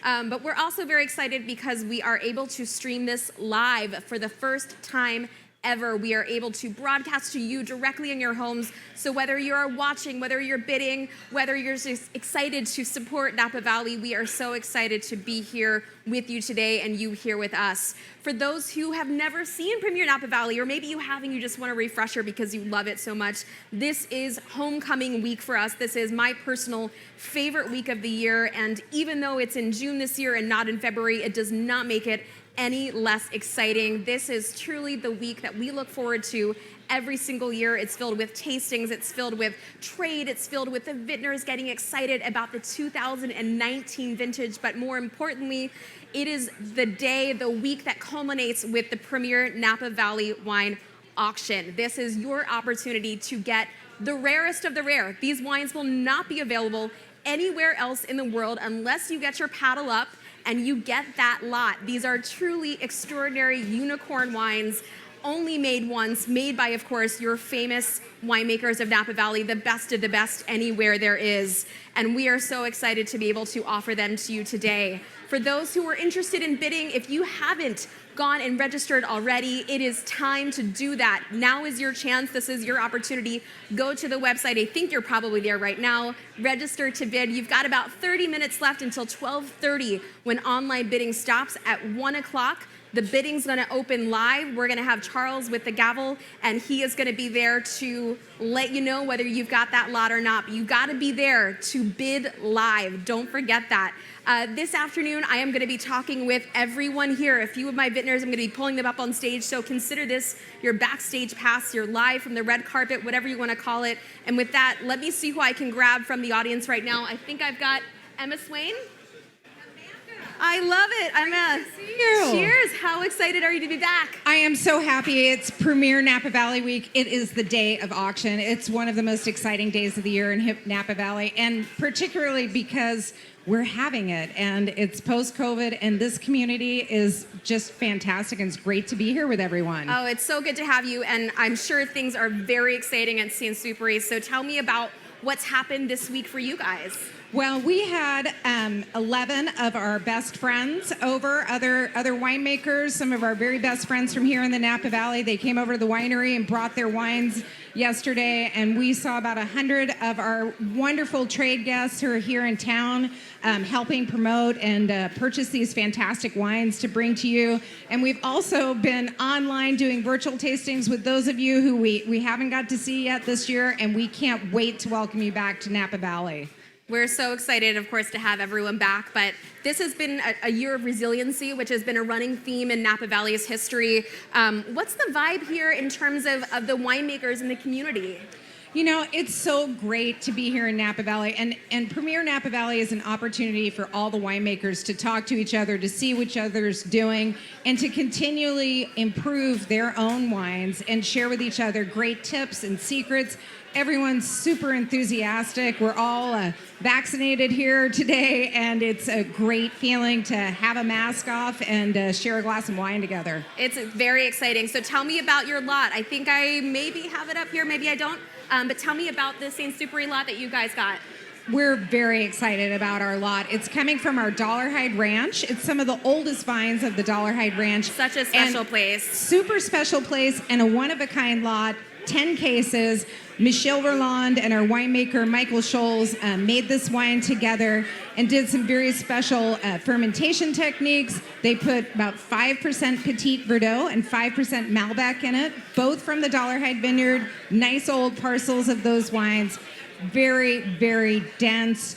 But we're also very excited because we are able to stream this live for the first time ever. We are able to broadcast to you directly in your homes. So whether you're watching, whether you're bidding, whether you're just excited to support Napa Valley, we are so excited to be here with you today and you here with us. For those who have never seen Premier Napa Valley, or maybe you have and you just want a refresher because you love it so much, this is homecoming week for us. This is my personal favorite week of the year. And even though it's in June this year and not in February, it does not make it any less exciting. This is truly the week that we look forward to every single year. It's filled with tastings, it's filled with trade, it's filled with the vintners getting excited about the 2019 vintage, but more importantly, it is the day, the week that culminates with the Premier Napa Valley Wine Auction. This is your opportunity to get the rarest of the rare. These wines will not be available anywhere else in the world unless you get your paddle up and you get that lot. These are truly extraordinary unicorn wines, only made once, made by, of course, your famous winemakers of Napa Valley, the best of the best anywhere there is. And we are so excited to be able to offer them to you today. For those who are interested in bidding, if you haven't gone and registered already, it is time to do that. Now is your chance. This is your opportunity. Go to the website. I think you're probably there right now. Register to bid. You've got about 30 minutes left until 12:30 when online bidding stops at 1 o'clock. The bidding's gonna open live. We're gonna have Charles with the gavel, and he is gonna be there to let you know whether you've got that lot or not. But you gotta be there to bid live. Don't forget that. This afternoon, I am gonna be talking with everyone here. A few of my vintners, I'm gonna be pulling them up on stage, so consider this your backstage pass, your live from the red carpet, whatever you wanna call it. And with that, let me see who I can grab from the audience right now. I think I've got Emma Swain. I love it. Emma. See you. Cheers. How excited are you to be back? I am so happy. It's Premier Napa Valley Week. It is the day of auction. It's one of the most exciting days of the year in Napa Valley, and particularly because we're having it, and it's post-COVID, and this community is just fantastic, and it's great to be here with everyone. Oh, it's so good to have you, and I'm sure things are very exciting at Sainsbury. So tell me about what's happened this week for you guys. Well, we had 11 of our best friends over, other winemakers, some of our very best friends from here in the Napa Valley. They came over to the winery and brought their wines yesterday, and we saw about 100 of our wonderful trade guests who are here in town helping promote and purchase these fantastic wines to bring to you. And we've also been online doing virtual tastings with those of you who we haven't got to see yet this year, and we can't wait to welcome you back to Napa Valley. We're so excited, of course, to have everyone back, but this has been a year of resiliency, which has been a running theme in Napa Valley's history. What's the vibe here in terms of the winemakers in the community? You know, it's so great to be here in Napa Valley, and Premier Napa Valley is an opportunity for all the winemakers to talk to each other, to see what each other's doing, and to continually improve their own wines and share with each other great tips and secrets. Everyone's super enthusiastic. We're all vaccinated here today, and it's a great feeling to have a mask off and share a glass of wine together. It's very exciting. So tell me about your lot. I think I maybe have it up here, maybe I don't. But tell me about the Sainsbury lot that you guys got. We're very excited about our lot. It's coming from our Dollarhide Ranch. It's some of the oldest vines of the Dollarhide Ranch. Such a special place. Super special place, and a one-of-a-kind lot. 10 cases. Michelle Verland and our winemaker Michael Scholes made this wine together and did some very special fermentation techniques. They put about 5% Petit Verdot and 5% Malbec in it, both from the Dollarhide Vineyard. Nice old parcels of those wines. Very, very dense,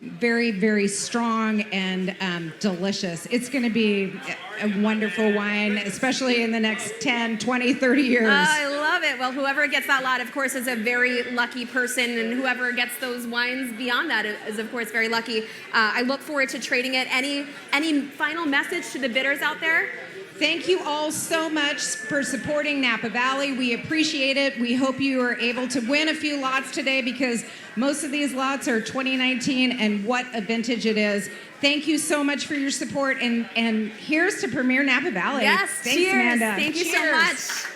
very, very strong, and delicious. It's going to be a wonderful wine, especially in the next 10, 20, 30 years. I love it. Well, whoever gets that lot, of course, is a very lucky person, and whoever gets those wines beyond that is, of course, very lucky. I look forward to trading it. Any final message to the bidders out there? Thank you all so much for supporting Napa Valley. We appreciate it. We hope you are able to win a few lots today, because most of these lots are 2019, and what a vintage it is. Thank you so much for your support, and here's to Premier Napa Valley. Yes, thanks, cheers. Amanda. Thank you Cheers. so much.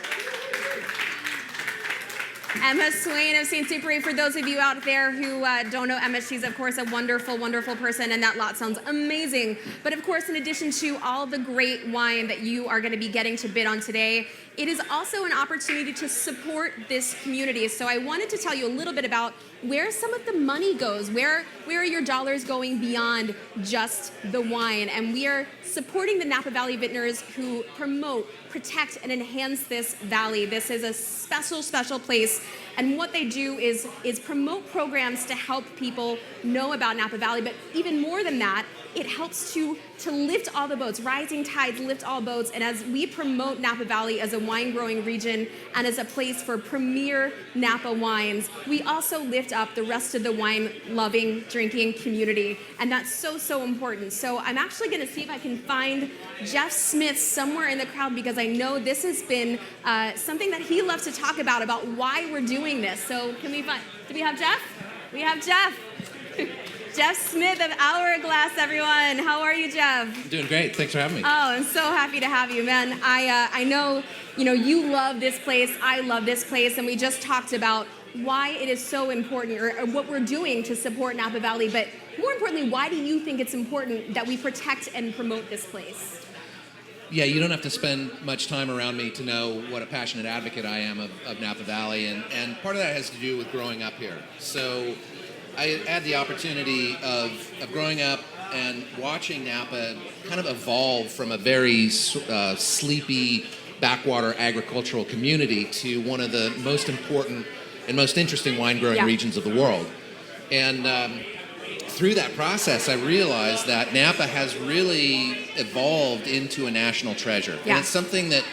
Emma Swain of Sainsbury. For those of you out there who don't know Emma, she's of course a wonderful, wonderful person, and that lot sounds amazing. But of course, in addition to all the great wine that you are going to be getting to bid on today, it is also an opportunity to support this community. So I wanted to tell you a little bit about where some of the money goes. Where are your dollars going beyond just the wine? And we are supporting the Napa Valley vintners who promote, protect, and enhance this valley. This is a special, special place. And what they do is promote programs to help people know about Napa Valley. But even more than that, it helps to lift all the boats. Rising tides lift all boats. And as we promote Napa Valley as a wine growing region and as a place for premier Napa wines, we also lift up the rest of the wine loving, drinking community. And that's so, so important. So I'm actually going to see if I can find Jeff Smith somewhere in the crowd, because I know this has been something that he loves to talk about why we're doing this. So can we find, do we have Jeff? We have Jeff. Jeff Smith of Hourglass, everyone. How are you, Jeff? I'm doing great. Thanks for having me. Oh, I'm so happy to have you, man. I know, you love this place. I love this place, and we just talked about why it is so important, or what we're doing to support Napa Valley. But more importantly, why do you think it's important that we protect and promote this place? Yeah, you don't have to spend much time around me to know what a passionate advocate I am of Napa Valley, and part of that has to do with growing up here. So I had the opportunity of growing up and watching Napa kind of evolve from a very sleepy backwater agricultural community to one of the most important and most interesting wine growing regions of the world. And through that process, I realized that Napa has really evolved into a national treasure. Yeah. And it's something that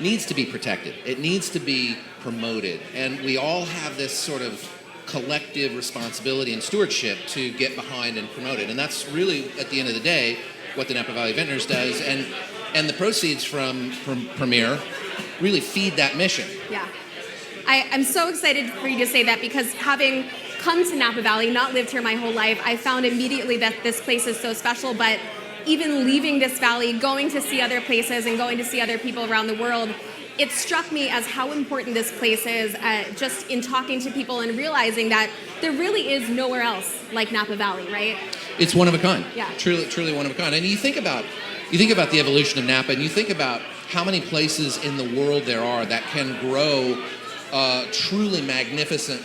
needs to be protected. It needs to be promoted. And we all have this sort of collective responsibility and stewardship to get behind and promote it. And that's really, at the end of the day, what the Napa Valley Vintners does. And the proceeds from Premier really feed that mission. Yeah. I'm so excited for you to say that, because having come to Napa Valley, not lived here my whole life, I found immediately that this place is so special. But even leaving this valley, going to see other places and going to see other people around the world, it struck me as how important this place is, just in talking to people and realizing that there really is nowhere else like Napa Valley, right? It's one of a kind. Yeah. Truly one of a kind. And you think about the evolution of Napa, and you think about how many places in the world there are that can grow truly magnificent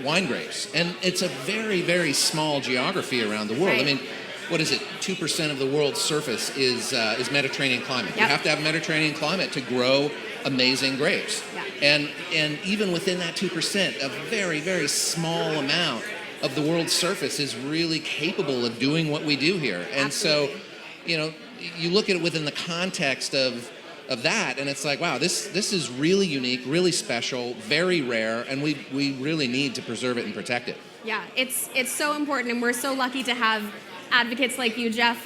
wine grapes. And it's a very, very small geography around the world. Right. I mean, what is it? 2% of the world's surface is Mediterranean climate. Yep. You have to have Mediterranean climate to grow amazing grapes. Yeah. And even within that 2%, a very, very small amount of the world's surface is really capable of doing what we do here. And Absolutely. so, you look at it within the context of that, and it's like, wow, this is really unique, really special, very rare, and we really need to preserve it and protect it. Yeah, it's so important, and we're so lucky to have advocates like you, Jeff.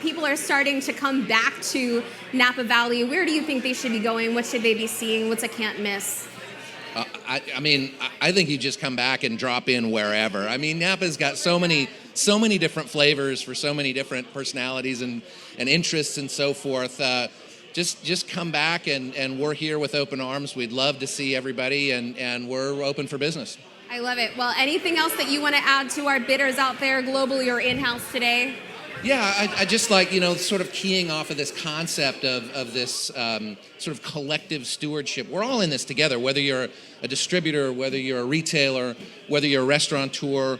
People are starting to come back to Napa Valley. Where do you think they should be going? What should they be seeing? What's a can't miss? I think you just come back and drop in wherever. I mean, Napa's got so many different flavors for so many different personalities and interests and so forth. Just come back, and we're here with open arms. We'd love to see everybody, and we're open for business. I love it. Well, anything else that you want to add to our bidders out there globally or in-house today? Yeah, I just like, sort of keying off of this concept of this sort of collective stewardship. We're all in this together, whether you're a distributor, whether you're a retailer, whether you're a restaurateur.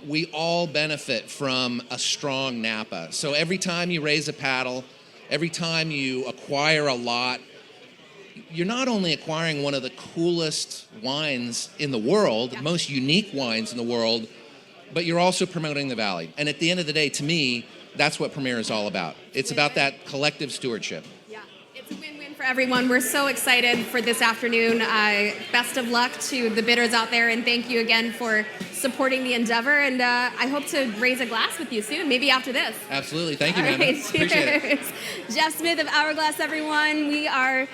We all benefit from a strong Napa. So every time you raise a paddle, every time you acquire a lot, you're not only acquiring one of the coolest wines in the world, most unique wines in the world, but you're also promoting the valley. And at the end of the day, to me, that's what Premier is all about. It's about that collective stewardship. Yeah, it's a win-win for everyone. We're so excited for this afternoon. Best of luck to the bidders out there, and thank you again for supporting the endeavor. And I hope to raise a glass with you soon, maybe after this. Absolutely. Thank you, All Amanda. right, Appreciate it. Jeff Smith of Hourglass, everyone. We are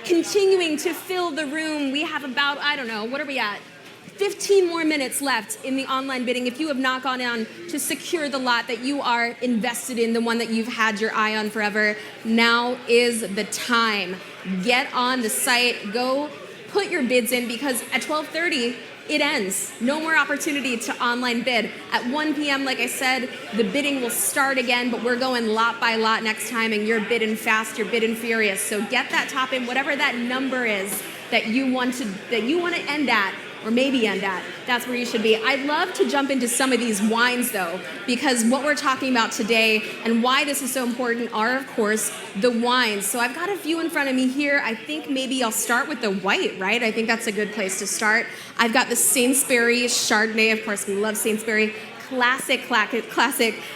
continuing to fill the room. We have about, what are we at? 15 more minutes left in the online bidding. If you have not gone on to secure the lot that you are invested in, the one that you've had your eye on forever, now is the time. Get on the site, go put your bids in because at 12:30, it ends. No more opportunity to online bid. At 1 p.m., like I said, the bidding will start again, but we're going lot by lot next time, and you're bidding fast, you're bidding furious. So get that top in, whatever that number is that you want to end at, or maybe end at. That's where you should be. I'd love to jump into some of these wines, though, because what we're talking about today and why this is so important are, of course, the wines. So I've got a few in front of me here. I think maybe I'll start with the white, right? I think that's a good place to start. I've got the Sainsbury Chardonnay. Of course, we love Sainsbury. Classic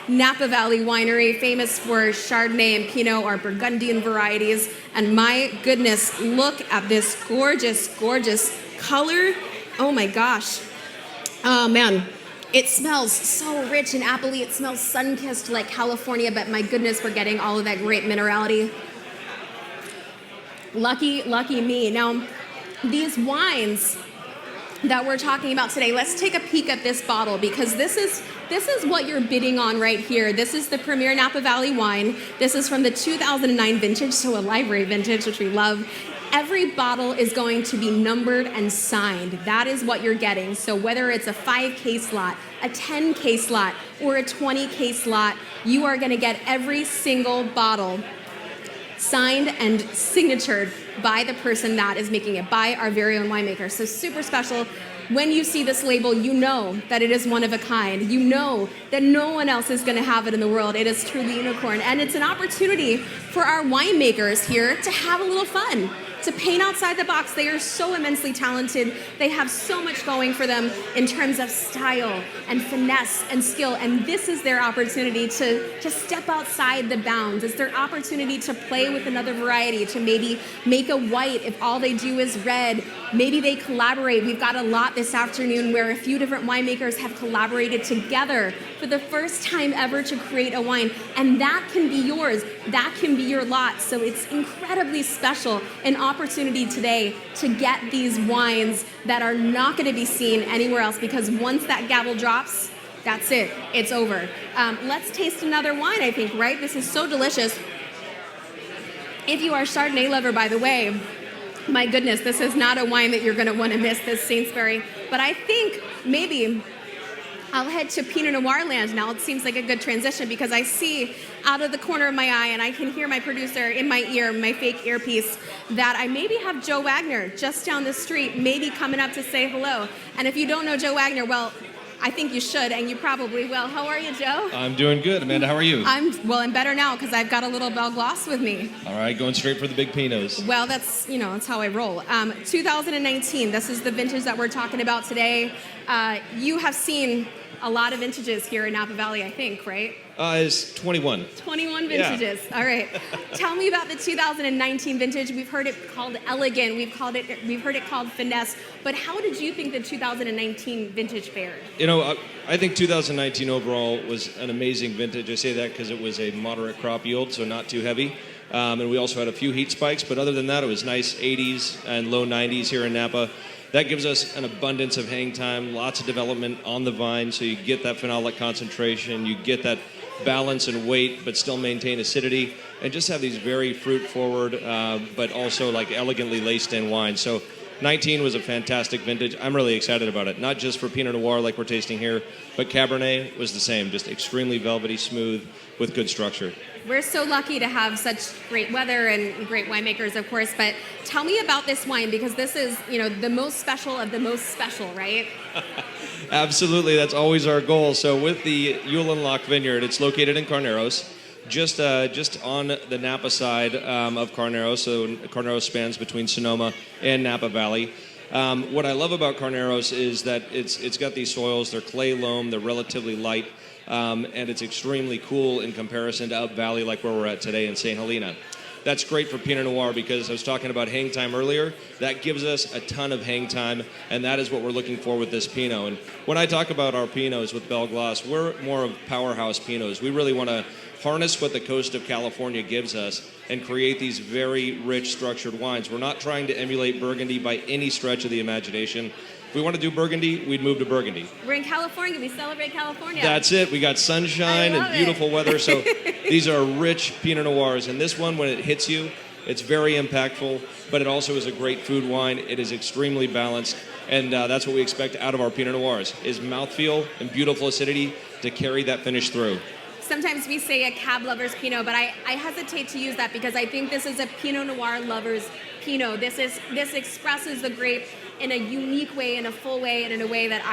Napa Valley winery, famous for Chardonnay and Pinot, our Burgundian varieties. And my goodness, look at this gorgeous, gorgeous color. Oh my gosh. Oh man. It smells so rich and appley. It smells sun-kissed like California, but my goodness, we're getting all of that great minerality. Lucky me. Now, these wines that we're talking about today, let's take a peek at this bottle because this is what you're bidding on right here. This is the Premier Napa Valley wine. This is from the 2009 vintage, so a library vintage, which we love. Every bottle is going to be numbered and signed. That is what you're getting. So whether it's a 5-case lot, a 10-case lot, or a 20-case lot, you are gonna get every single bottle signed and signatured by the person that is making it, by our very own winemaker. So super special. When you see this label, you know that it is one of a kind. You know that no one else is going to have it in the world. It is truly unicorn. And it's an opportunity for our winemakers here to have a little fun, to paint outside the box. They are so immensely talented. They have so much going for them in terms of style and finesse and skill. And this is their opportunity to step outside the bounds. It's their opportunity to play with another variety, to maybe make a white if all they do is red. Maybe they collaborate. We've got a lot this afternoon where a few different winemakers have collaborated together for the first time ever to create a wine. And that can be yours. That can be your lot. So it's incredibly special, an opportunity today to get these wines that are not going to be seen anywhere else, because once that gavel drops, that's it. It's over. Let's taste another wine, I think, right? This is so delicious. If you are a Chardonnay lover, by the way, my goodness, this is not a wine that you're going to want to miss, this Sainsbury. But I think maybe I'll head to Pinot Noir land now. It seems like a good transition because I see out of the corner of my eye, and I can hear my producer in my ear, my fake earpiece, that I maybe have Joe Wagner just down the street, maybe coming up to say hello. And if you don't know Joe Wagner, well, I think you should, and you probably will. How are you, Joe? I'm doing good. Amanda, how are you? I'm better now because I've got a little Belglas with me. All right, going straight for the big Pinots. Well, that's how I roll. 2019, this is the vintage that we're talking about today. You have seen a lot of vintages here in Napa Valley, I think, right? It's 21. 21 vintages. Yeah. All right. Tell me about the 2019 vintage. We've heard it called elegant. We've heard it called finesse. But how did you think the 2019 vintage fared? I think 2019 overall was an amazing vintage. I say that because it was a moderate crop yield, so not too heavy. And we also had a few heat spikes. But other than that, it was nice 80s and low 90s here in Napa. That gives us an abundance of hang time, lots of development on the vine, so you get that phenolic concentration, you get that balance and weight, but still maintain acidity, and just have these very fruit-forward, but also like elegantly laced-in wines. So 19 was a fantastic vintage. I'm really excited about it, not just for Pinot Noir like we're tasting here, but Cabernet was the same, just extremely velvety, smooth, with good structure. We're so lucky to have such great weather and great winemakers, of course, but tell me about this wine, because this is, the most special of the most special, right? Absolutely, that's always our goal. So with the Eulenloch Vineyard, it's located in Carneros, just on the Napa side of Carneros. So Carneros spans between Sonoma and Napa Valley. What I love about Carneros is that it's got these soils. They're clay loam. They're relatively light. And it's extremely cool in comparison to Up Valley, like where we're at today in St. Helena. That's great for Pinot Noir because I was talking about hang time earlier. That gives us a ton of hang time, and that is what we're looking for with this Pinot. And when I talk about our Pinots with Belglas, we're more of powerhouse Pinots. We really want to harness what the coast of California gives us and create these very rich, structured wines. We're not trying to emulate Burgundy by any stretch of the imagination. If we want to do Burgundy, we'd move to Burgundy. We're in California. We celebrate California. That's it. We got sunshine and beautiful weather. So these are rich Pinot Noirs. And this one, when it hits you, It's very impactful, but it also is a great food wine. It is extremely balanced, and that's what we expect out of our Pinot Noirs, is mouthfeel and beautiful acidity to carry that finish through. Sometimes we say a cab lover's Pinot, but I hesitate to use that because I think this is a Pinot Noir lover's Pinot. This expresses the grape in a unique way, in a full way, and in a way that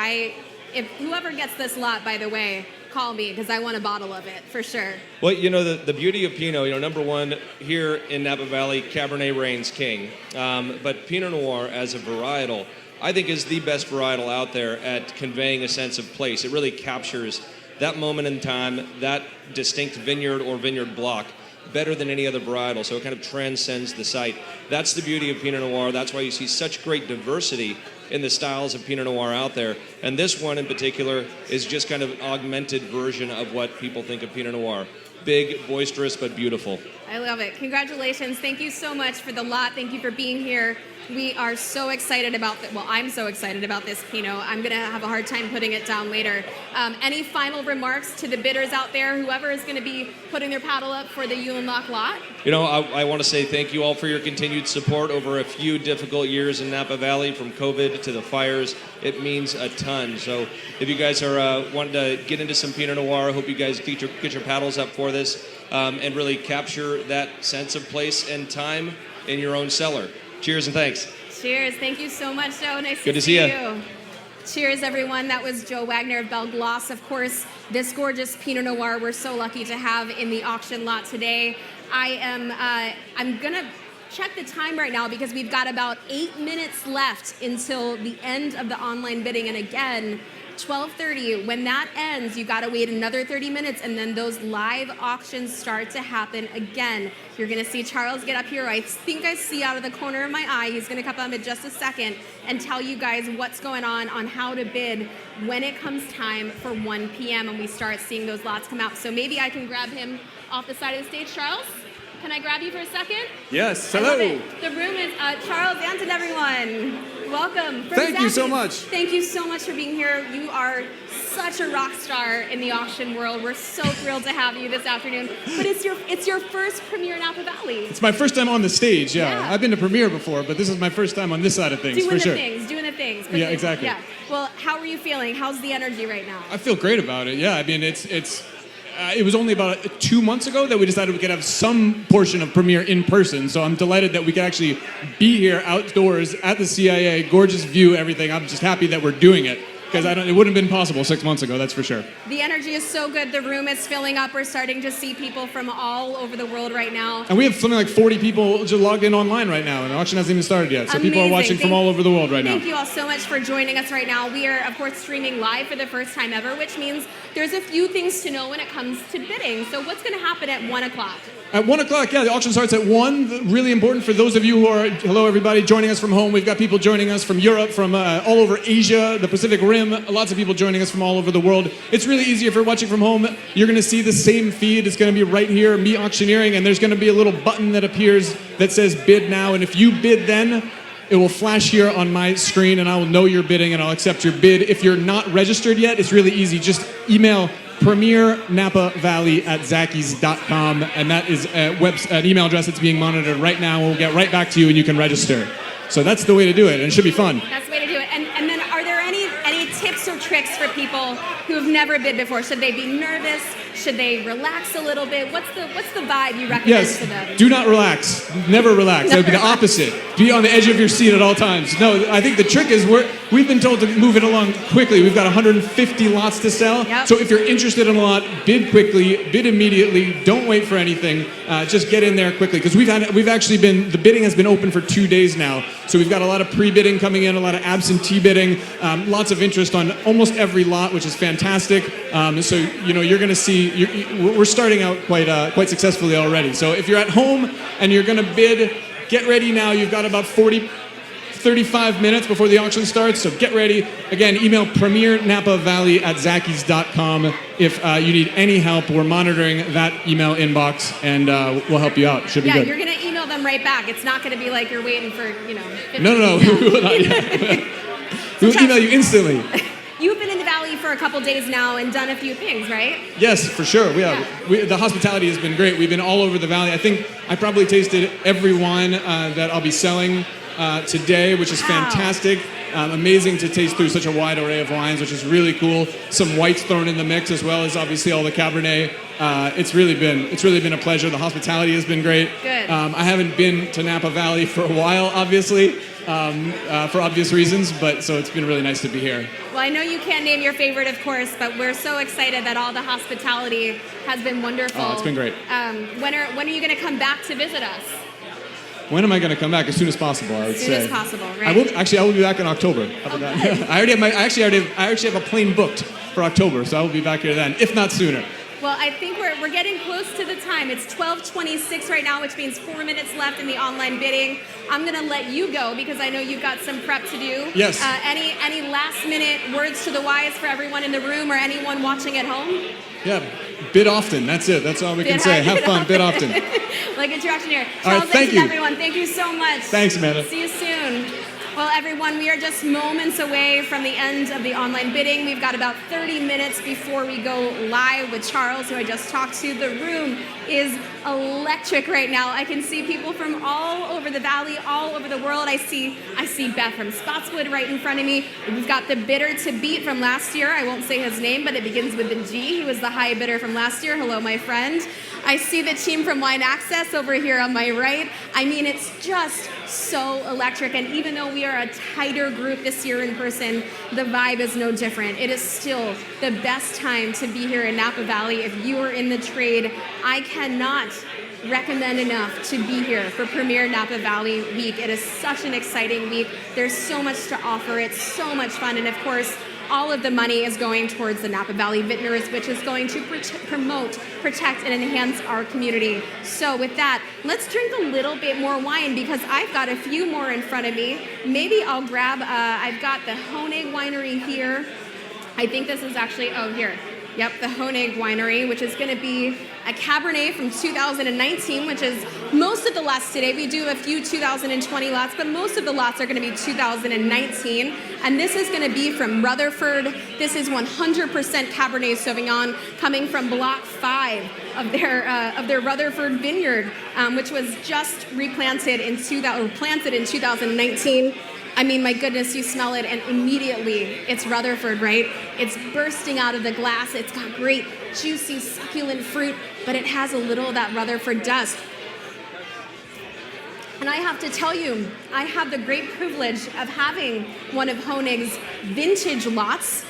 if whoever gets this lot, by the way, call me because I want a bottle of it for sure. Well, the beauty of Pinot, number one, here in Napa Valley, Cabernet reigns king. But Pinot Noir as a varietal, I think is the best varietal out there at conveying a sense of place. It really captures that moment in time, that distinct vineyard or vineyard block, better than any other varietal. So it kind of transcends the site. That's the beauty of Pinot Noir. That's why you see such great diversity in the styles of Pinot Noir out there. And this one in particular is just kind of an augmented version of what people think of Pinot Noir. Big, boisterous, but beautiful. I love it. Congratulations. Thank you so much for the lot. Thank you for being here. We are so excited about I'm so excited about this Pinot. I'm going to have a hard time putting it down later. Any final remarks to the bidders out there, whoever is going to be putting their paddle up for the Yulin Lock lot? I want to say thank you all for your continued support over a few difficult years in Napa Valley, from COVID to the fires. It means a ton. So if you guys are wanting to get into some Pinot Noir, I hope you guys get your paddles up for this and really capture that sense of place and time in your own cellar. Cheers and thanks. Cheers. Thank you so much, Joe. Nice Good to see you. Cheers, everyone. That was Joe Wagner of Belglas. Of course, this gorgeous Pinot Noir we're so lucky to have in the auction lot today. I'm going to check the time right now because we've got about 8 minutes left until the end of the online bidding. And again, 12:30, when that ends, you got to wait another 30 minutes, and then those live auctions start to happen again. You're going to see Charles get up here. I think I see out of the corner of my eye. He's going to come up in just a second and tell you guys what's going on how to bid when it comes time for 1 p.m. and we start seeing those lots come out. So maybe I can grab him off the side of the stage. Charles, can I grab you for a second? Yes, hello. The room is Charles Anton, everyone. Welcome. Thank you so much. Thank you so much for being here. You are such a rock star in the auction world. We're so thrilled to have you this afternoon. But it's your first premiere in Napa Valley. It's my first time on the stage, yeah. I've been to premiere before, but this is my first time on this side of things, doing for sure. Doing the things. Yeah, exactly. Yeah. Well, how are you feeling? How's the energy right now? I feel great about it, yeah. I mean, it was only about 2 months ago that we decided we could have some portion of premiere in person, so I'm delighted that we could actually be here outdoors at the CIA, gorgeous view, everything. I'm just happy that we're doing it, because it wouldn't have been possible 6 months ago, that's for sure. The energy is so good. The room is filling up. We're starting to see people from all over the world right now. And we have something like 40 people just logged in online right now, and the auction hasn't even started yet, so Amazing. people are watching from all over the world right now. Thank you all so much for joining us right now. We are, of course, streaming live for the first time ever, which means there's a few things to know when it comes to bidding. So what's going to happen at 1 o'clock? At 1 o'clock, yeah, the auction starts at 1. Really important for those of you who are, hello everybody, joining us from home. We've got people joining us from Europe, from all over Asia, the Pacific Rim, lots of people joining us from all over the world. It's really easy if you're watching from home. You're going to see the same feed. It's going to be right here, me auctioneering, and there's going to be a little button that appears that says bid now. And if you bid then, it will flash here on my screen and I will know you're bidding and I'll accept your bid. If you're not registered yet, it's really easy. Just email premiernapavalley@zackies.com, and that is an email address that's being monitored right now. We'll get right back to you and you can register. So that's the way to do it, and it should be fun. That's the way to do it. And then are there any tips or tricks for people who have never bid before? Should they be nervous? Should they relax a little bit? What's the vibe you recommend to them? Yes, do not relax. Never relax. That would be the opposite. Be on the edge of your seat at all times. No, I think the trick is we've been told to move it along quickly. We've got 150 lots to sell. Yep. So if you're interested in a lot, bid quickly, bid immediately. Don't wait for anything. Just get in there quickly, because the bidding has been open for 2 days now. So we've got a lot of pre-bidding coming in, a lot of absentee bidding, lots of interest on almost every lot, which is fantastic. So you're going to see we're starting out quite successfully already. So if you're at home and you're going to bid, get ready now. You've got about 35 minutes before the auction starts, so get ready. Again, email premiernapavalley@zackies.com if you need any help. We're monitoring that email inbox, and we'll help you out. Should be good. Yeah, you're going to email them right back. It's not going to be like you're waiting for, 15 No. minutes. We'll email you instantly. You've been in the Valley for for a couple days now and done a few things, right? Yes, for sure. The hospitality has been great. We've been all over the valley. I think I probably tasted every wine that I'll be selling today, which is fantastic. Amazing to taste through such a wide array of wines, which is really cool. Some whites thrown in the mix, as well as obviously all the Cabernet. It's really been a pleasure. The hospitality has been great. Good. I haven't been to Napa Valley for a while, obviously, for obvious reasons, but so it's been really nice to be here. Well, I know you can't name your favorite, of course, but we're so excited that all the hospitality has been wonderful. Oh, it's been great. When are you going to come back to visit us? When am I going to come back? As soon as possible, I would say. As soon as possible, right? I will be back in October. How about that? I actually have a plane booked for October, so I will be back here then, if not sooner. Well, I think we're getting close to the time. It's 12:26 right now, which means 4 minutes left in the online bidding. I'm going to let you go because I know you've got some prep to do. Yes. Any last minute words to the wise for everyone in the room or anyone watching at home? Yeah, bid often. That's it. That's all we can say. Have fun. Bid often. Like interaction here. All right, thank you. Everyone. Thank you so much. Thanks, Amanda. See you soon. Well, everyone, we are just moments away from the end of the online bidding. We've got about 30 minutes before we go live with Charles, who I just talked to. The room is electric right now. I can see people from all over the valley, all over the world. I see Beth from Spotswood right in front of me. We've got the bidder to beat from last year. I won't say his name, but it begins with the G. He was the high bidder from last year. Hello, my friend. I see the team from Wine Access over here on my right. I mean, it's just so electric. And even though we are a tighter group this year in person, the vibe is no different. It is still the best time to be here in Napa Valley. If you are in the trade, I cannot recommend enough to be here for Premier Napa Valley Week. It is such an exciting week. There's so much to offer. It's so much fun. And of course, all of the money is going towards the Napa Valley Vintners, which is going to promote, protect, and enhance our community. So with that, let's drink a little bit more wine because I've got a few more in front of me. Maybe I'll grab, I've got the Honig Winery here. I think this is actually, here. Yep, the Honig Winery, which is going to be a Cabernet from 2019, which is most of the lots today. We do a few 2020 lots, but most of the lots are going to be 2019. And this is going to be from Rutherford. This is 100% Cabernet Sauvignon coming from Block 5 of their Rutherford vineyard, which was just planted in 2019. I mean, my goodness, you smell it and immediately it's Rutherford, right? It's bursting out of the glass. It's got great, juicy, succulent fruit, but it has a little of that Rutherford dust. And I have to tell you, I have the great privilege of having one of Honig's vintage lots.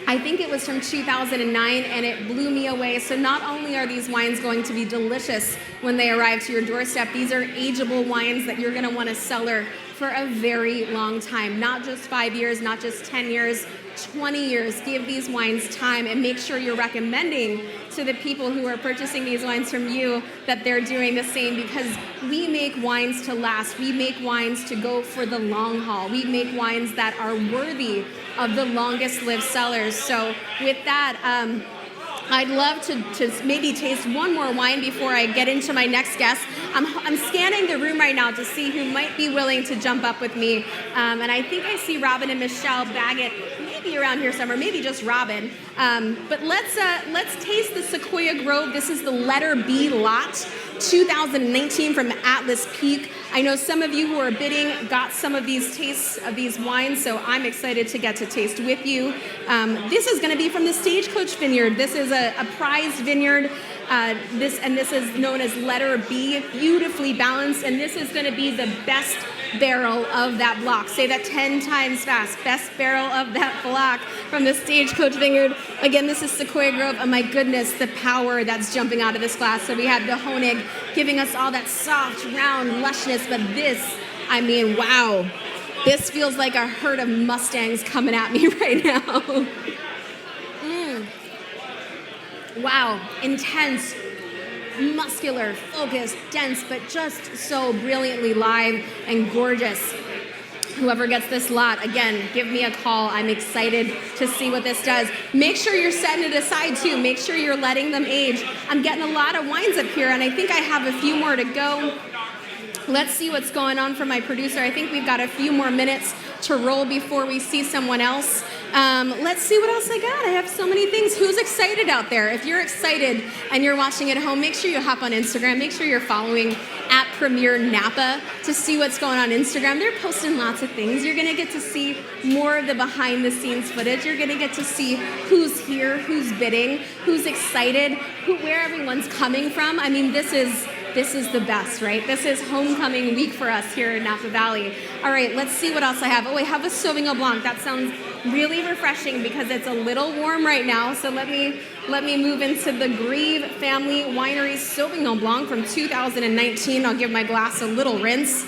I think it was from 2009 and it blew me away. So not only are these wines going to be delicious when they arrive to your doorstep, these are ageable wines that you're gonna wanna cellar for a very long time. Not just 5 years, not just 10 years, 20 years. Give these wines time and make sure you're recommending to the people who are purchasing these wines from you that they're doing the same, because we make wines to last. We make wines to go for the long haul. We make wines that are worthy of the longest lived cellars. So with that, I'd love to maybe taste one more wine before I get into my next guest. I'm scanning the room right now to see who might be willing to jump up with me. And I think I see Robin and Michelle Baggett maybe around here somewhere, maybe just Robin. But let's taste the Sequoia Grove. This is the letter B lot, 2019 from Atlas Peak. I know some of you who are bidding got some of these tastes of these wines, so I'm excited to get to taste with you. This is going to be from the Stagecoach Vineyard. This is a prized vineyard. This is known as letter B, beautifully balanced, and this is going to be the best barrel of that block. Say that 10 times fast. Best barrel of that block from the Stagecoach Vineyard. Again, this is Sequoia Grove. Oh my goodness, the power that's jumping out of this glass. So we have the Honig giving us all that soft, round lushness, but this, I mean, wow. This feels like a herd of Mustangs coming at me right now. Wow, intense, muscular, focused, dense, but just so brilliantly live and gorgeous. Whoever gets this lot, again, give me a call. I'm excited to see what this does. Make sure you're setting it aside too. Make sure you're letting them age. I'm getting a lot of wines up here, and I think I have a few more to go. Let's see what's going on for my producer. I think we've got a few more minutes to roll before we see someone else. Let's see what else I got. I have so many things. Who's excited out there? If you're excited and you're watching at home, make sure you hop on Instagram. Make sure you're following at Premier Napa to see what's going on Instagram. They're posting lots of things. You're going to get to see more of the behind the scenes footage. You're going to get to see who's here, who's bidding, who's excited, where everyone's coming from. I mean, this is the best, right? This is homecoming week for us here in Napa Valley. All right, let's see what else I have. Oh, I have a Sauvignon Blanc. That sounds really refreshing because it's a little warm right now. So let me move into the Greve Family Winery Sauvignon Blanc from 2019. I'll give my glass a little rinse.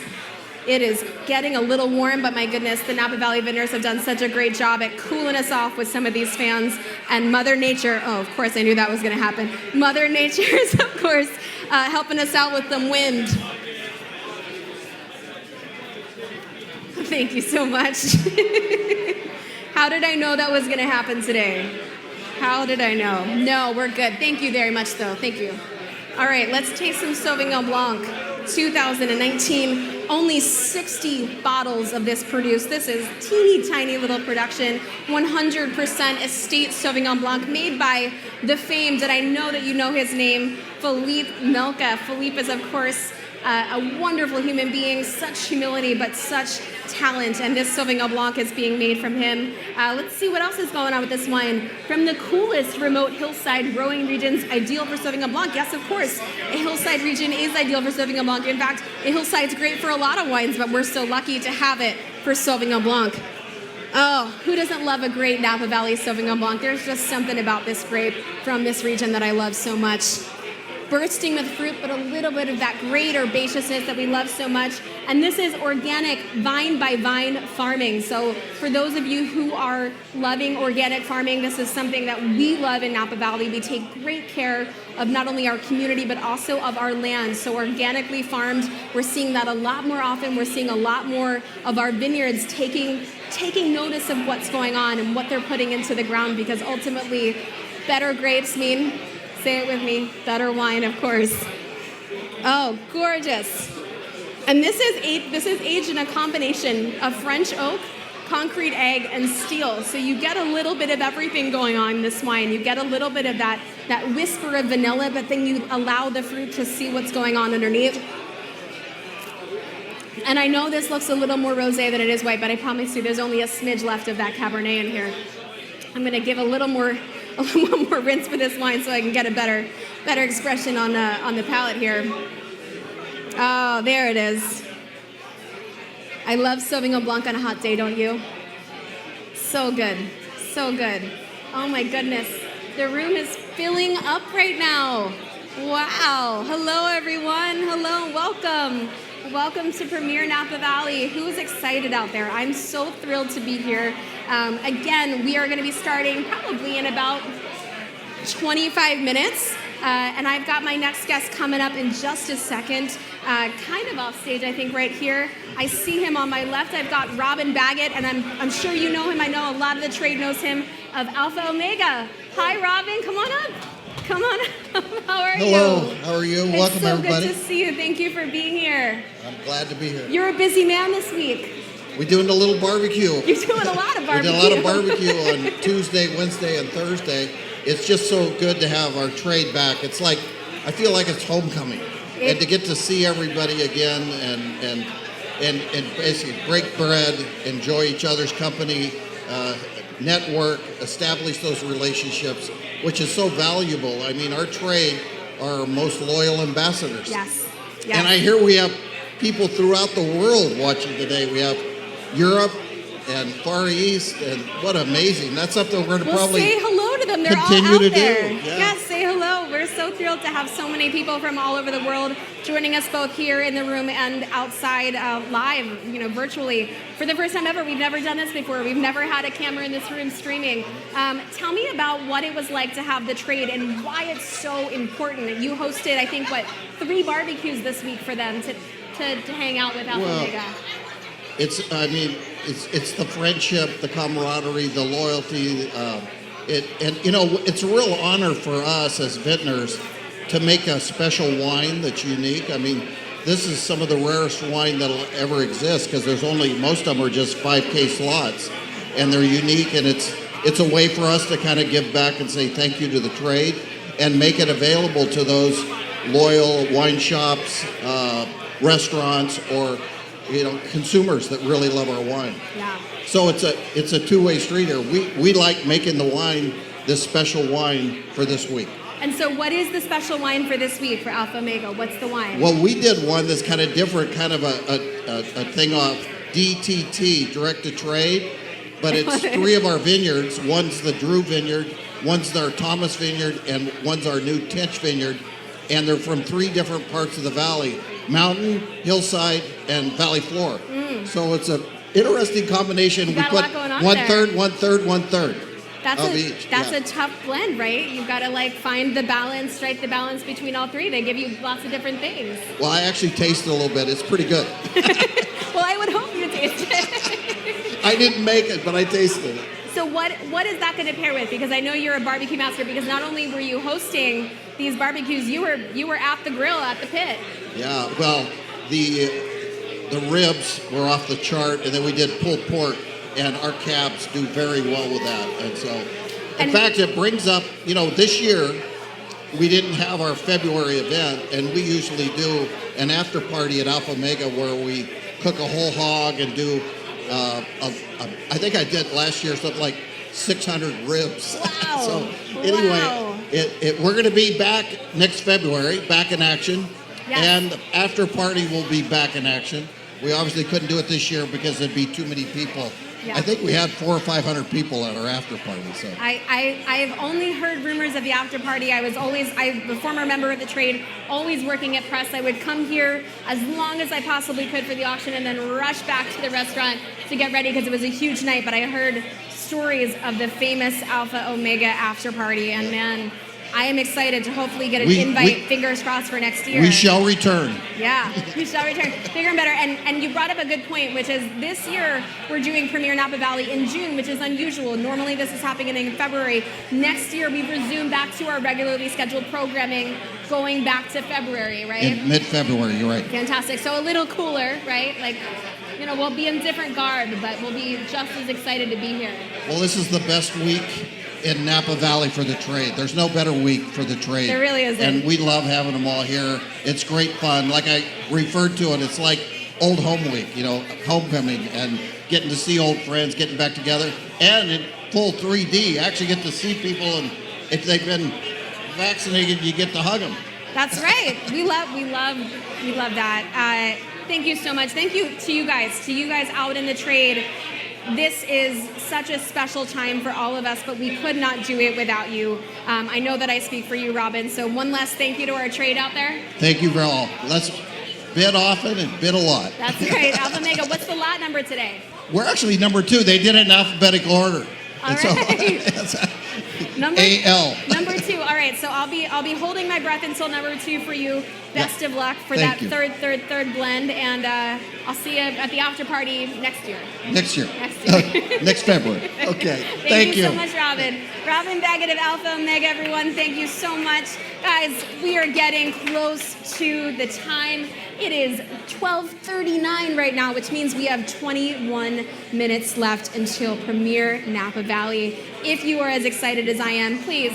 It is getting a little warm, but my goodness, the Napa Valley Vintners have done such a great job at cooling us off with some of these fans. And Mother Nature, oh, of course, I knew that was going to happen. Mother Nature is, of course, helping us out with some wind. Thank you so much. How did I know that was going to happen today? How did I know? No, we're good. Thank you very much, though. Thank you. All right, let's taste some Sauvignon Blanc. 2019, only 60 bottles of this produced. This is teeny tiny little production, 100% estate Sauvignon Blanc made by the famed, and I know that you know his name, Philippe Melka. Philippe is, of course, a wonderful human being, such humility, but such talent, and this Sauvignon Blanc is being made from him. Let's see what else is going on with this wine. From the coolest remote hillside growing regions, ideal for Sauvignon Blanc. Yes, of course, a hillside region is ideal for Sauvignon Blanc. In fact, a hillside's great for a lot of wines, but we're so lucky to have it for Sauvignon Blanc. Oh, who doesn't love a great Napa Valley Sauvignon Blanc? There's just something about this grape from this region that I love so much. Bursting with fruit, but a little bit of that great herbaceousness that we love so much. And this is organic vine by vine farming. So for those of you who are loving organic farming, this is something that we love in Napa Valley. We take great care of not only our community, but also of our land. So organically farmed, we're seeing that a lot more often. We're seeing a lot more of our vineyards taking notice of what's going on and what they're putting into the ground, because ultimately better grapes mean, say it with me, better wine, of course. Oh, gorgeous. And this is aged in a combination of French oak, concrete egg, and steel. So you get a little bit of everything going on in this wine. You get a little bit of that whisper of vanilla, but then you allow the fruit to see what's going on underneath. And I know this looks a little more rosé than it is white, but I promise you there's only a smidge left of that Cabernet in here. I'm going to give a little more rinse for this wine so I can get a better expression on the palate here. Oh, there it is. I love Sauvignon Blanc on a hot day, don't you? So good, so good. Oh my goodness, the room is filling up right now. Wow. Hello, everyone. Hello, welcome. Welcome to Premier Napa Valley. Who's excited out there? I'm so thrilled to be here. Again, we are going to be starting probably in about 25 minutes. And I've got my next guest coming up in just a second, kind of off stage, I think, right here. I see him on my left. I've got Robin Baggett, and I'm sure you know him. I know a lot of the trade knows him, of Alpha Omega. Hi, Robin. Come on up. Come on up. How are you? Hello. How are you? Welcome, it's so everybody. Good to see you. Thank you for being here. I'm glad to be here. You're a busy man this week. We're doing a little barbecue. You're doing a lot of barbecue. We did a lot of barbecue on Tuesday, Wednesday, and Thursday. It's just so good to have our trade back. It's like, I feel like it's homecoming. And to get to see everybody again and basically break bread, enjoy each other's company, network, establish those relationships, which is so valuable. I mean, our trade are our most loyal ambassadors. Yes. And I hear we have people throughout the world watching today. We have Europe and Far East, and what amazing. That's something we're going to probably say hello to them. They're continue all out to there. do. Yeah. Yes, say hello. We're so thrilled to have so many people from all over the world joining us both here in the room and outside live, virtually. For the first time ever, we've never done this before. We've never had a camera in this room streaming. Tell me about what it was like to have the trade and why it's so important. You hosted, I think, 3 barbecues this week for them to hang out with Alpha Omega. It's the friendship, the camaraderie, the loyalty. It's a real honor for us as vintners to make a special wine that's unique. I mean, this is some of the rarest wine that'll ever exist because most of them are just 5 case lots. and they're unique, and it's a way for us to kind of give back and say thank you to the trade and make it available to those loyal wine shops, restaurants, or consumers that really love our wine. Yeah. So it's a two-way street here. We like making the wine, this special wine for this week. And so what is the special wine for this week for Alpha Omega? What's the wine? Well, we did one that's kind of different, kind of a thing off DTT, direct to trade, but it's three of our vineyards. One's the Drew Vineyard, one's our Thomas Vineyard, and one's our new Tench Vineyard. And they're from three different parts of the valley: mountain, hillside, and valley floor. So it's an interesting combination. You got a lot going on one there. third, one third, one third. That's Yeah. a tough blend, right? You've got to find the balance, strike the balance between all three. They give you lots of different things. Well, I actually tasted a little bit. It's pretty good. Well, I would hope you taste it. I didn't make it, but I tasted it. So what is that going to pair with? Because I know you're a barbecue master. Because not only were you hosting these barbecues, you were at the grill at the pit. Yeah, well, the ribs were off the chart, and then we did pulled pork, and our cabs do very well with that. And so, in fact, it brings up, this year we didn't have our February event, and we usually do an after party at Alpha Omega where we cook a whole hog and do, I think I did last year something like 600 ribs. Wow. So anyway, Wow. we're going to be back next February, back in action. Yes. And after party will be back in action. We obviously couldn't do it this year because there'd be too many people. Yeah. I think we had 400 or 500 people at our after party. So I've only heard rumors of the after party. I'm a former member of the trade, always working at press. I would come here as long as I possibly could for the auction and then rush back to the restaurant to get ready because it was a huge night. But I heard stories of the famous Alpha Omega after party, and man, I am excited to hopefully get an invite, fingers crossed, for next year. we shall return. Yeah, we shall return bigger and better. And you brought up a good point, which is this year we're doing Premier Napa Valley in June, which is unusual. Normally this is happening in February. Next year we've resumed back to our regularly scheduled programming, going back to February, right? In mid-February, you're right. Fantastic. So a little cooler, right? We'll be in different garb, but we'll be just as excited to be here. Well, this is the best week in Napa Valley for the trade. There's no better week for the trade. There really isn't. And we love having them all here. It's great fun. Like I referred to it, it's like old home week, homecoming, and getting to see old friends, getting back together, and in full 3D, actually get to see people, and if they've been vaccinated, you get to hug them. That's right. We love that. Thank you so much. Thank you to you guys out in the trade. This is such a special time for all of us, but we could not do it without you. I know that I speak for you, Robin. So one last thank you to our trade out there. Thank you for all. Let's bid often and bid a lot. That's right. Alpha Omega. What's the lot number today? We're actually number 2. They did it in alphabetical order. All And right. Number AL. Number 2. All right. So I'll be holding my breath until number 2 for you. Best of luck for Thank that you. third blend, and I'll see you at the after party next year. Next year. Next year. Next February. Okay. Thank you so much, Robin. Robin Baggett of Alpha Omega, everyone. Thank you so much. Guys, we are getting close to the time. It is 12:39 right now, which means we have 21 minutes left until Premier Napa Valley. If you are as excited as I am, please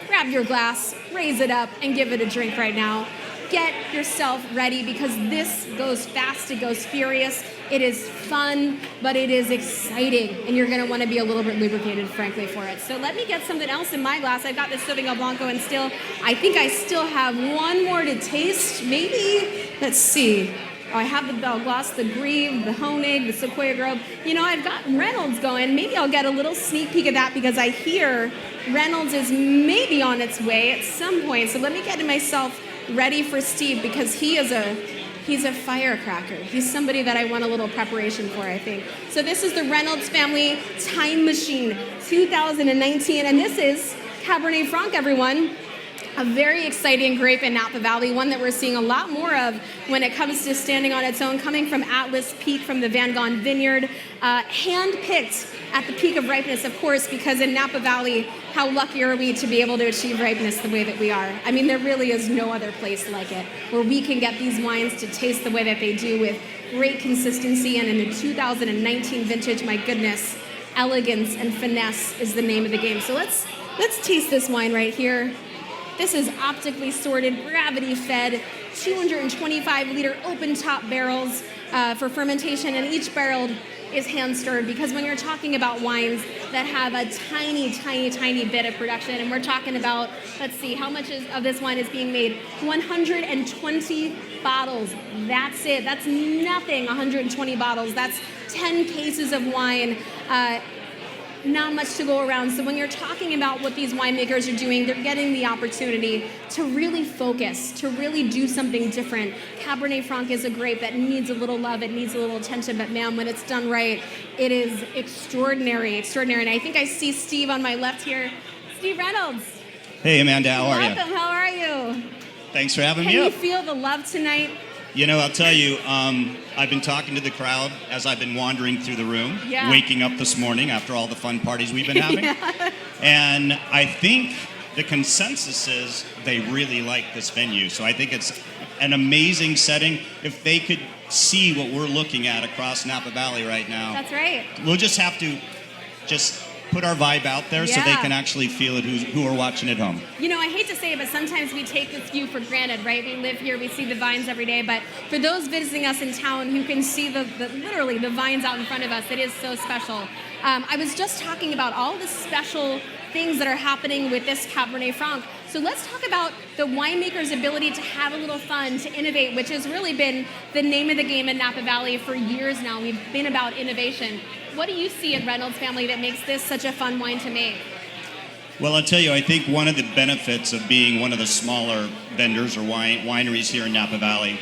grab your glass, raise it up, and give it a drink right now. Get yourself ready because this goes fast, it goes furious. It is fun, but it is exciting, and you're going to want to be a little bit lubricated, frankly, for it. So let me get something else in my glass. I've got this Sauvignon Blanco, and I think I still have one more to taste. Maybe, let's see. Oh, I have the Belle Glace, the Grieve, the Honig, the Sequoia Grove. I've got Reynolds going. Maybe I'll get a little sneak peek of that because I hear Reynolds is maybe on its way at some point. So let me get myself ready for Steve because he's a firecracker. He's somebody that I want a little preparation for, I think. So this is the Reynolds Family Time Machine 2019, and this is Cabernet Franc, everyone. A very exciting grape in Napa Valley, one that we're seeing a lot more of when it comes to standing on its own, coming from Atlas Peak, from the Van Gogh Vineyard, hand-picked at the peak of ripeness, of course, because in Napa Valley, how lucky are we to be able to achieve ripeness the way that we are? I mean, there really is no other place like it, where we can get these wines to taste the way that they do with great consistency, and in the 2019 vintage, my goodness, elegance and finesse is the name of the game. So let's taste this wine right here. This is optically sorted, gravity-fed, 225-liter open-top barrels for fermentation, and each barrel is hand-stirred, because when you're talking about wines that have a tiny, tiny, tiny bit of production, and we're talking about, let's see, how much of this wine is being made? 120 bottles. That's it. That's nothing, 120 bottles. That's 10 cases of wine. Not much to go around. So when you're talking about what these winemakers are doing, they're getting the opportunity to really focus, to really do something different. Cabernet Franc is a grape that needs a little love, it needs a little attention, but man, when it's done right, it is extraordinary, extraordinary. And I think I see Steve on my left here. Steve Reynolds. Hey, Amanda, how are you? Welcome, how are you? Thanks for having Can me you up. feel the love tonight? You know, I'll tell you, I've been talking to the crowd as I've been wandering through the room, Yeah. waking up this morning after all the fun parties we've been having. And I think the consensus is they really like this venue. So I think it's an amazing setting. If they could see what we're looking at across Napa Valley right now, That's right. we'll just have to just put our vibe out there so they Yeah. can actually feel it who are watching at home. You know, I hate to say it, but sometimes we take this view for granted, right? We live here, we see the vines every day, but for those visiting us in town who can see literally the vines out in front of us, it is so special. I was just talking about all the special things that are happening with this Cabernet Franc. So let's talk about the winemaker's ability to have a little fun, to innovate, which has really been the name of the game in Napa Valley for years now. We've been about innovation. What do you see in Reynolds family that makes this such a fun wine to make? Well, I'll tell you, I think one of the benefits of being one of the smaller vendors or wineries here in Napa Valley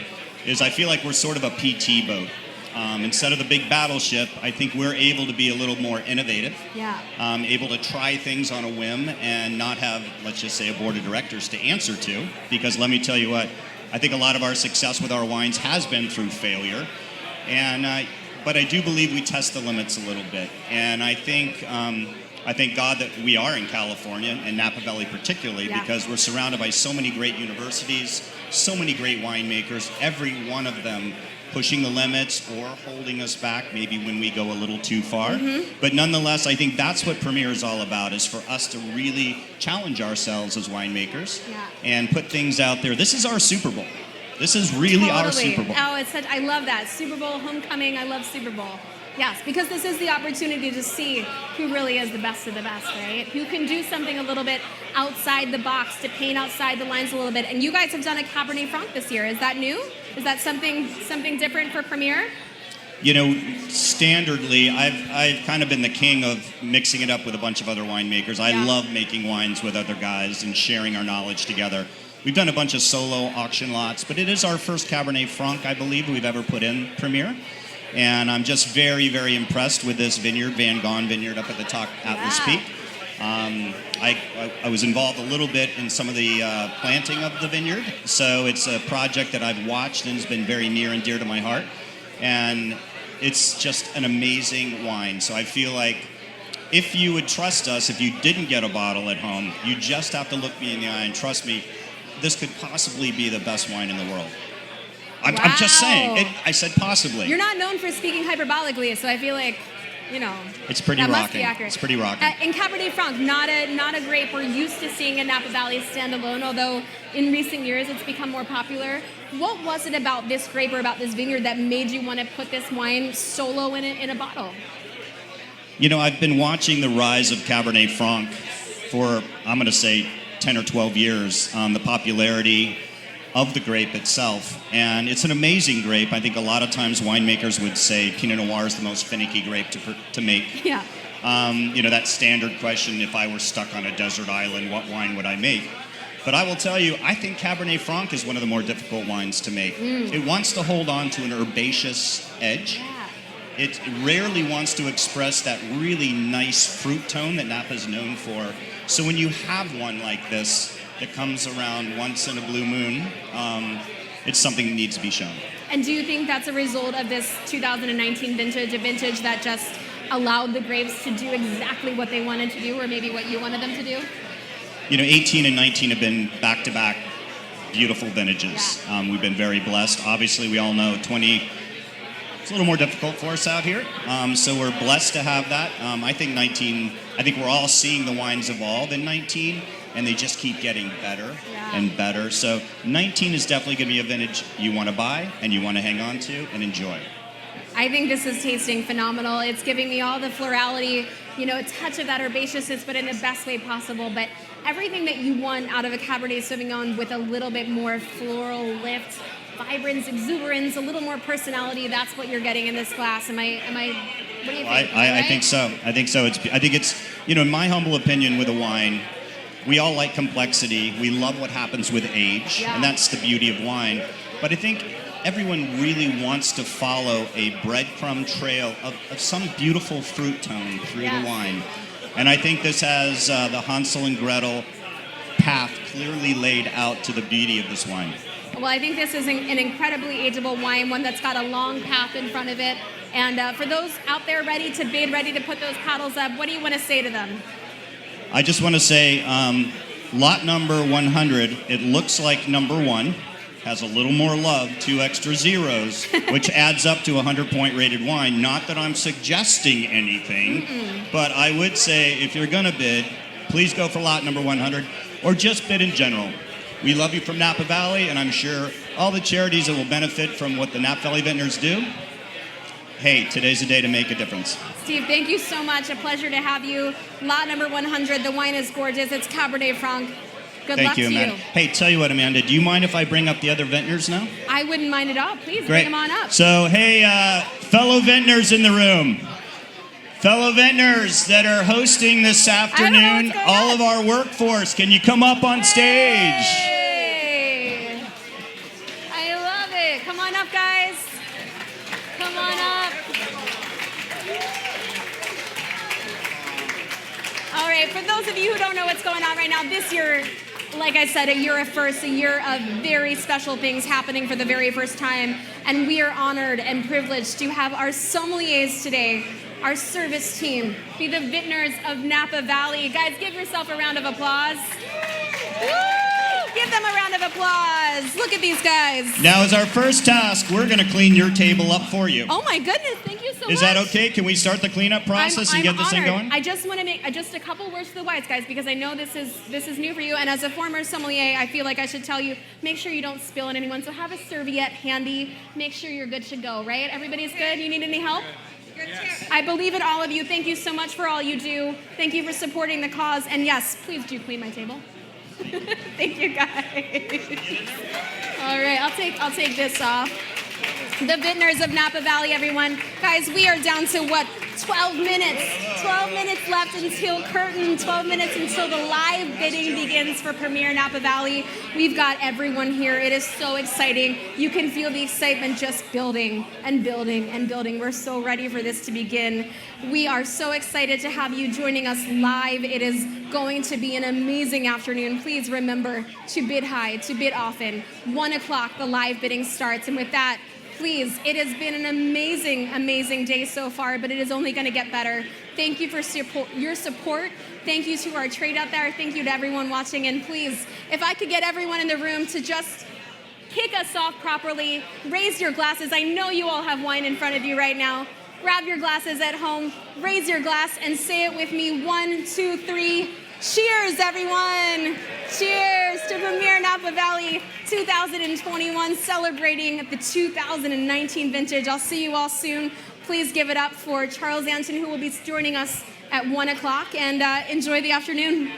is I feel like we're sort of a PT boat. Instead of the big battleship, I think we're able to be a little more innovative, Yeah. able to try things on a whim and not have, let's just say, a board of directors to answer to. Because let me tell you what, I think a lot of our success with our wines has been through failure. But I do believe we test the limits a little bit. And I thank God that we are in California, and Napa Valley particularly, Yeah. because we're surrounded by so many great universities, so many great winemakers, every one of them pushing the limits or holding us back maybe when we go a little too far. Mm-hmm. But nonetheless, I think that's what Premier is all about, is for us to really challenge ourselves as winemakers Yeah. and put things out there. This is our Super Bowl. This is really our Super Bowl. Oh, I love that. Super Bowl, homecoming, I love Super Bowl. Yes, because this is the opportunity to see who really is the best of the best, right? Who can do something a little bit outside the box, to paint outside the lines a little bit. And you guys have done a Cabernet Franc this year. Is that new? Is that something different for Premier? You know, standardly, I've kind of been the king of mixing it up with a bunch of other winemakers. I Yeah. love making wines with other guys and sharing our knowledge together. We've done a bunch of solo auction lots, but it is our first Cabernet Franc, I believe, we've ever put in Premier. And I'm just very, very impressed with this vineyard, Van Gogh Vineyard up at the top Atlas Yeah. Peak. I was involved a little bit in some of the planting of the vineyard, so it's a project that I've watched and has been very near and dear to my heart. And it's just an amazing wine. So I feel like if you would trust us, if you didn't get a bottle at home, you just have to look me in the eye and trust me, this could possibly be the best wine in the world. I'm just saying. Wow. I said possibly. You're not known for speaking hyperbolically, so I feel like, you know, It's pretty that must rocking. be accurate. It's pretty rocking. And Cabernet Franc, not a grape we're used to seeing in Napa Valley standalone, although in recent years it's become more popular. What was it about this grape or about this vineyard that made you want to put this wine solo in a bottle? You know, I've been watching the rise of Cabernet Franc for, I'm going to say, 10 or 12 years, the popularity of the grape itself. And it's an amazing grape. I think a lot of times winemakers would say Pinot Noir is the most finicky grape to make. Yeah. You know, that standard question, if I were stuck on a desert island, what wine would I make? But I will tell you, I think Cabernet Franc is one of the more difficult wines to make. It wants to hold on to an herbaceous edge. Yeah. It rarely wants to express that really nice fruit tone that Napa is known for. So when you have one like this that comes around once in a blue moon, it's something that needs to be shown. And do you think that's a result of this 2019 vintage, a vintage that just allowed the grapes to do exactly what they wanted to do, or maybe what you wanted them to do? You know, 18 and 19 have been back-to-back beautiful vintages. Yeah. We've been very blessed. Obviously, we all know It's a little more difficult for us out here. So we're blessed to have that. I think we're all seeing the wines evolve in 19, and they just keep getting better and better. So 19 is definitely going to be a vintage you want to buy and you want to hang on to and enjoy. I think this is tasting phenomenal. It's giving me all the florality, a touch of that herbaceousness, but in the best way possible. But everything that you want out of a Cabernet Sauvignon with a little bit more floral lift, vibrance, exuberance, a little more personality, that's what you're getting in this glass. What do you think? I think so. I think it's, in my humble opinion with a wine, we all like complexity. We love what happens with age, and that's the beauty of wine. But I think everyone really wants to follow a breadcrumb trail of some beautiful fruit tone through the wine. And I think this has the Hansel and Gretel path clearly laid out to the beauty of this wine. Well, I think this is an incredibly ageable wine, one that's got a long path in front of it. And for those out there ready to bid, ready to put those paddles up, what do you want to say to them? I just want to say, lot number 100, it looks like number 1, has a little more love, 2 extra zeros, which adds up to a 100-point rated wine. Not that I'm suggesting anything, but I would say if you're going to bid, please go for lot number 100, or just bid in general. We love you from Napa Valley, and I'm sure all the charities that will benefit from what the Napa Valley Vintners do. Hey, today's a day to make a difference. Steve, thank you so much. A pleasure to have you. Lot number 100. The wine is gorgeous. It's Cabernet Franc. Good luck Thank you, to Amanda. you. Hey, tell you what, Amanda, do you mind if I bring up the other vintners now? I wouldn't mind at all. Please Great. bring them on up. So, hey, fellow vintners in the room. Fellow vintners that are hosting this afternoon, all of our workforce, can you come up on stage? Hey. I love it. Come on up, guys. Come on up. All right, for those of you who don't know what's going on right now, this year, like I said, a year of firsts, a year of very special things happening for the very first time. And we are honored and privileged to have our sommeliers today, our service team, be the vintners of Napa Valley. Guys, give yourself a round of applause. Woo! Give them a round of applause. Look at these guys. Now, as our first task, we're going to clean your table up for you. Oh my goodness, thank you so much. Is that okay? Can we start the cleanup process and get this thing going? I just want to make just a couple words to the whites, guys, because I know this is new for you. And as a former sommelier, I feel like I should tell you, make sure you don't spill on anyone. So have a serviette handy. Make sure you're good to go, right? Everybody's good? You need any help? Yes. I believe in all of you. Thank you so much for all you do. Thank you for supporting the cause. And yes, please do clean my table. Thank you, guys. All right, I'll take this off. The vintners of Napa Valley, everyone. Guys, we are down to 12 minutes. 12 minutes left until curtain. 12 minutes until the live bidding begins for Premier Napa Valley. We've got everyone here. It is so exciting. You can feel the excitement just building and building and building. We're so ready for this to begin. We are so excited to have you joining us live. It is going to be an amazing afternoon. Please remember to bid high, to bid often. 1 o'clock, the live bidding starts. And with that, please, it has been an amazing, amazing day so far, but it is only going to get better. Thank you for your support. Thank you to our trade out there. Thank you to everyone watching. And please, if I could get everyone in the room to just kick us off properly, raise your glasses. I know you all have wine in front of you right now. Grab your glasses at home, raise your glass, and say it with me. 1, 2, 3. Cheers, everyone. Cheers to Premier Napa Valley 2021, celebrating the 2019 vintage. I'll see you all soon. Please give it up for Charles Anton, who will be joining us at 1 o'clock, and enjoy the afternoon.